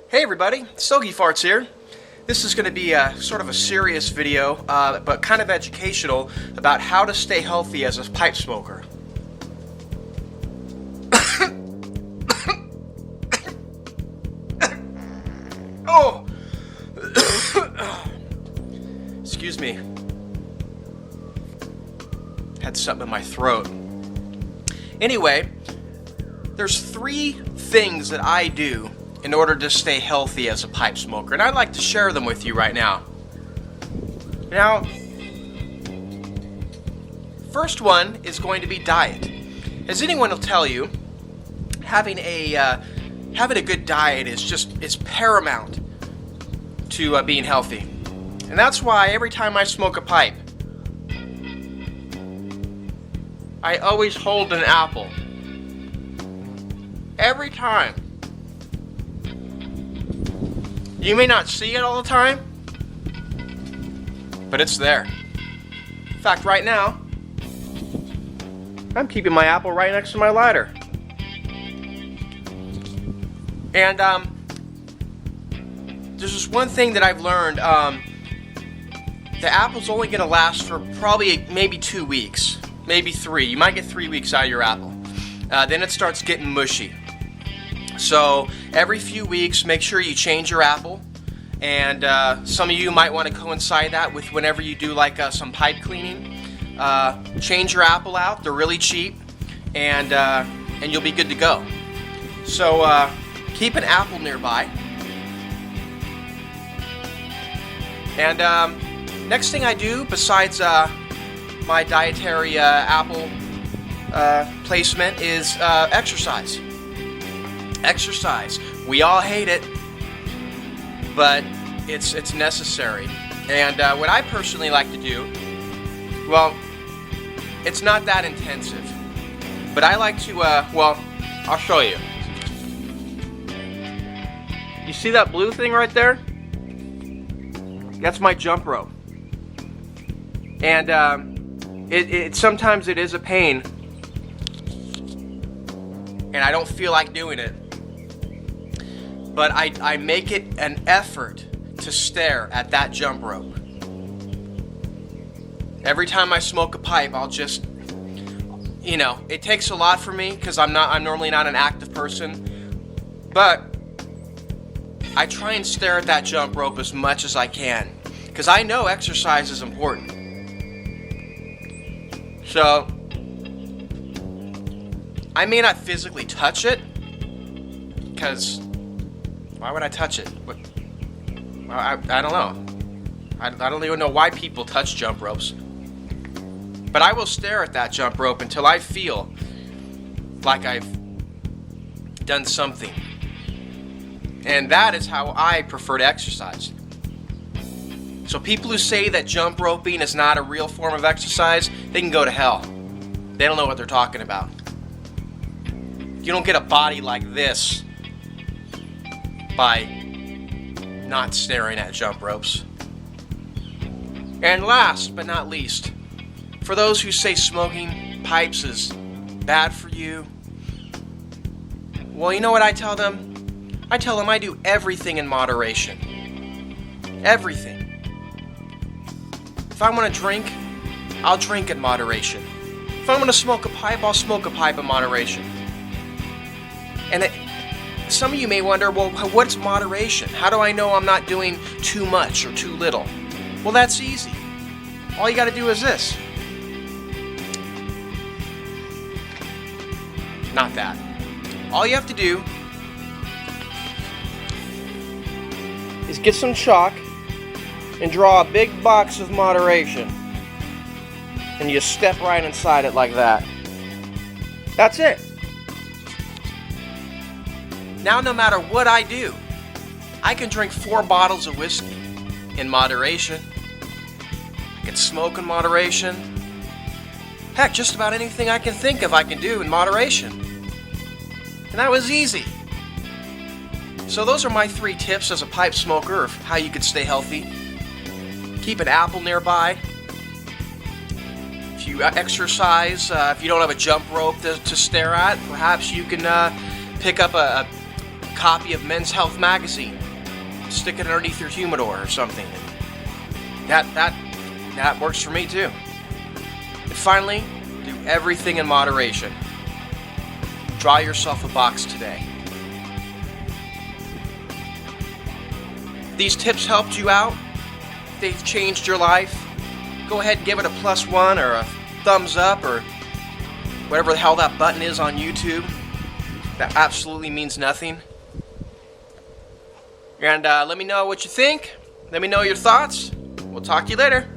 Hey everybody, StogieFarts here. This is going to be a sort of a serious video, but kind of educational about how to stay healthy as a pipe smoker. Oh! Excuse me. Had something in my throat. Anyway, there's three things that I do in order to stay healthy as a pipe smoker, and I'd like to share them with you right now. Now, first one is going to be diet. As anyone will tell you, having a good diet is paramount to being healthy, and that's why every time I smoke a pipe, I always hold an apple. Every time. You may not see it all the time, but it's there. In fact, right now, I'm keeping my apple right next to my lighter. And there's just one thing that I've learned. The apple's only going to last for probably maybe 2 weeks, maybe 3. You might get 3 weeks out of your apple. Then it starts getting mushy. So every few weeks, make sure you change your apple, and some of you might want to coincide that with whenever you do like some pipe cleaning. Change your apple out; they're really cheap, and you'll be good to go. So keep an apple nearby. And next thing I do, besides my dietary apple placement, is exercise. Exercise. We all hate it, but it's necessary. And what I personally like to do, well, it's not that intensive, but I like to, well, I'll show you. You see that blue thing right there? That's my jump rope. And sometimes it is a pain, and I don't feel like doing it. But I make it an effort to stare at that jump rope. Every time I smoke a pipe, I'll just, it takes a lot for me because I'm normally not an active person. But I try and stare at that jump rope as much as I can because I know exercise is important. So I may not physically touch it because why would I touch it? I don't know. I don't even know why people touch jump ropes. But I will stare at that jump rope until I feel like I've done something. And that is how I prefer to exercise. So people who say that jump roping is not a real form of exercise, they can go to hell. They don't know what they're talking about. You don't get a body like this by not staring at jump ropes. And last but not least, for those who say smoking pipes is bad for you, well, you know what I tell them? I tell them I do everything in moderation. Everything. If I want to drink, I'll drink in moderation. If I want to smoke a pipe, I'll smoke a pipe in moderation. And some of you may wonder, well, what's moderation? How do I know I'm not doing too much or too little? Well, that's easy. All you got to do is this. Not that. All you have to do is get some chalk and draw a big box of moderation. And you step right inside it like that. That's it. Now, no matter what I do, I can drink 4 bottles of whiskey in moderation. I can smoke in moderation. Heck, just about anything I can think of I can do in moderation. And that was easy. So those are my 3 tips as a pipe smoker of how you could stay healthy. Keep an apple nearby. If you exercise, if you don't have a jump rope to stare at, perhaps you can pick up copy of Men's Health magazine, stick it underneath your humidor or something. That works for me too. And finally, do everything in moderation. Draw yourself a box today. If these tips helped you out, if they've changed your life, go ahead and give it a +1 or a thumbs up or whatever the hell that button is on YouTube. That absolutely means nothing. And let me know what you think. Let me know your thoughts. We'll talk to you later.